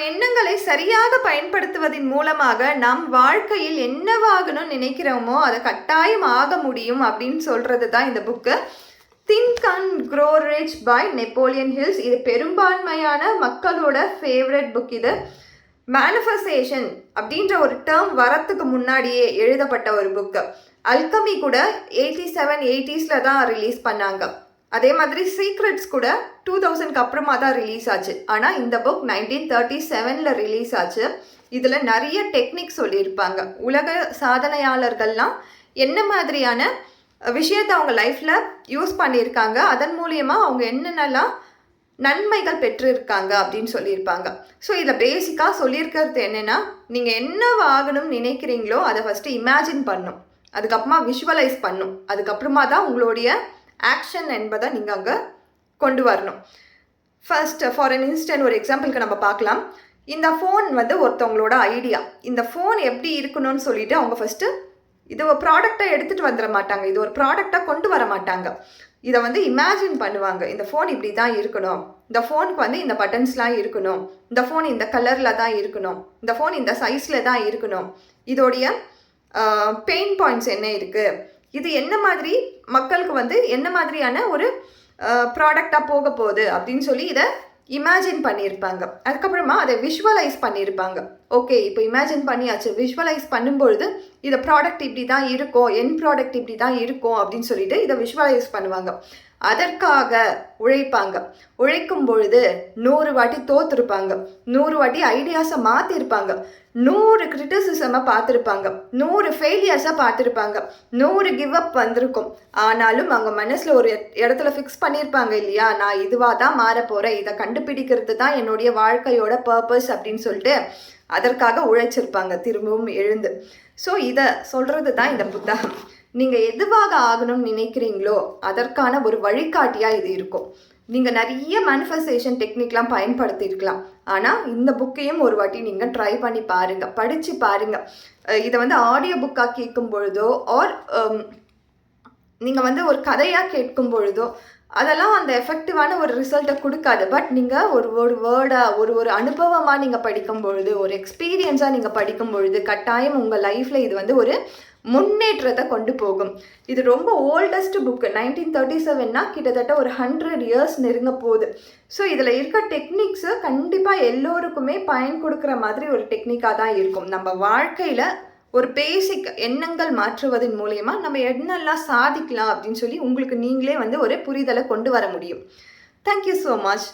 எண்ணங்களை சரியாக பயன்படுத்துவதன் மூலமாக நம் வாழ்க்கையில் என்னவாகணும்னு நினைக்கிறோமோ அதை கட்டாயம் ஆக முடியும் அப்படின்னு சொல்கிறது தான் இந்த book. Think and grow rich by Napoleon Hills. இது பெரும்பான்மையான மக்களோட ஃபேவரட் புக். இது மேனிஃபெஸ்டேஷன் அப்படின்ற ஒரு டேர்ம் வரத்துக்கு முன்னாடியே எழுதப்பட்ட ஒரு புக்கு. அல்கமி கூட 87, 80s தான் ரிலீஸ் பண்ணாங்க. அதே மாதிரி சீக்ரெட்ஸ் கூட 2000க்கு அப்புறமா தான் ரிலீஸ் ஆச்சு. ஆனால் இந்த புக் 1937 ரிலீஸ் ஆச்சு. இதில் நிறைய டெக்னிக் சொல்லியிருப்பாங்க. உலக சாதனையாளர்கள்லாம் என்ன மாதிரியான விஷயத்தை அவங்க லைஃப்பில் யூஸ் பண்ணியிருக்காங்க, அதன் மூலியமாக அவங்க என்னென்னலாம் நன்மைகள் பெற்றிருக்காங்க அப்படின்னு சொல்லியிருப்பாங்க. ஸோ இதில் பேசிக்காக சொல்லியிருக்கிறது என்னென்னா, நீங்கள் என்னவாகணும்னு நினைக்கிறீங்களோ அதை ஃபஸ்ட்டு இமேஜின் பண்ணும், அதுக்கப்புறமா விஷுவலைஸ் பண்ணும், அதுக்கப்புறமா தான் உங்களுடைய ஆக்ஷன் என்பதை நீங்கள் அங்கே கொண்டு வரணும். ஃபர்ஸ்ட் ஃபார் அன் இன்ஸ்டன்ட் ஒரு எக்ஸாம்பிளுக்கு நம்ம பார்க்கலாம். இந்த ஃபோன் ஒருத்தவங்களோட ஐடியா. இந்த ஃபோன் எப்படி இருக்கணும்னு சொல்லிட்டு அவங்க ஃபஸ்ட்டு இது ஒரு ப்ராடக்டை எடுத்துகிட்டு வந்துட மாட்டாங்க, இது ஒரு ப்ராடக்டாக கொண்டு வர மாட்டாங்க. இதை இமேஜின் பண்ணுவாங்க. இந்த ஃபோன் இப்படி தான் இருக்கணும், இந்த ஃபோனுக்கு இந்த பட்டன்ஸ்லாம் இருக்கணும், இந்த ஃபோன் இந்த கலரில் தான் இருக்கணும், இந்த ஃபோன் இந்த சைஸில் தான் இருக்கணும், இதோடைய பெயின் பாயிண்ட்ஸ் என்ன இருக்குது, இது என்ன மாதிரி மக்களுக்கு என்ன மாதிரியான ஒரு ப்ராடக்டாக போக போகுது அப்படின்னு சொல்லி இதை இமேஜின் பண்ணியிருப்பாங்க. அதுக்கப்புறமா அதை விஷுவலைஸ் பண்ணியிருப்பாங்க. ஓகே, இப்போ இமேஜின் பண்ணியாச்சு, விஷுவலைஸ் பண்ணும்பொழுது இதை ப்ராடக்ட் இப்படி தான் இருக்கும், என் ப்ராடக்ட் இப்படி தான் இருக்கும் அப்படின்னு சொல்லிட்டு இதை விஷுவலைஸ் பண்ணுவாங்க. அதற்காக உழைப்பாங்க. உழைக்கும் பொழுது 100 வாட்டி தோற்றுருப்பாங்க, 100 வாட்டி ஐடியாஸை மாற்றிருப்பாங்க, 100 கிரிட்டிசிசமை பார்த்துருப்பாங்க, 100 ஃபெயிலியர்ஸை பார்த்துருப்பாங்க, 100 கிவ் அப் வந்திருக்கும். ஆனாலும் அவங்க மனசில் ஒரு இடத்துல ஃபிக்ஸ் பண்ணியிருப்பாங்க இல்லையா, நான் இதுவாக தான் மாற போகிறேன், இதை கண்டுபிடிக்கிறது தான் என்னுடைய வாழ்க்கையோட பர்பஸ் அப்படின்னு சொல்லிட்டு அதற்காக உழைச்சிருப்பாங்க திரும்பவும் எழுந்து. ஸோ இதை சொல்கிறது தான் இந்த புத்தகம். நீங்கள் எதுவாக ஆகணும்னு நினைக்கிறீங்களோ அதற்கான ஒரு வழிகாட்டியாக இது இருக்கும். நீங்கள் நிறைய மேனிஃபெஸ்டேஷன் டெக்னிக்லாம் பயன்படுத்தியிருக்கலாம். ஆனால் இந்த புக்கையும் ஒரு வாட்டி நீங்கள் ட்ரை பண்ணி பாருங்கள், படித்து பாருங்கள். இதை ஆடியோ புக்காக கேட்கும் பொழுதோ ஆர் நீங்கள் ஒரு கதையாக கேட்கும் பொழுதோ அதெல்லாம் அந்த எஃபெக்டிவான ஒரு ரிசல்ட்டை கொடுக்காது. பட் நீங்கள் ஒரு வேர்டாக ஒரு அனுபவமாக நீங்கள் படிக்கும் பொழுது, ஒரு எக்ஸ்பீரியன்ஸாக நீங்கள் படிக்கும் பொழுது கட்டாயம் உங்கள் லைஃப்பில் இது ஒரு முன்னேற்றத்தை கொண்டு போகும். இது ரொம்ப ஓல்டஸ்ட் புக்கு. 1937னா கிட்டத்தட்ட ஒரு 100 இயர்ஸ் நெருங்க போகுது. ஸோ இதில் இருக்க டெக்னிக்ஸு கண்டிப்பாக எல்லோருக்குமே பயன் கொடுக்குற மாதிரி ஒரு டெக்னிக்காக தான் இருக்கும். நம்ம வாழ்க்கையில் ஒரு பேசிக் எண்ணங்கள் மாற்றுவதன் மூலயமா நம்ம என்னெல்லாம் சாதிக்கலாம் அப்படின்னு சொல்லி உங்களுக்கு நீங்களே ஒரு புரிதலை கொண்டு வர முடியும். Thank you so much.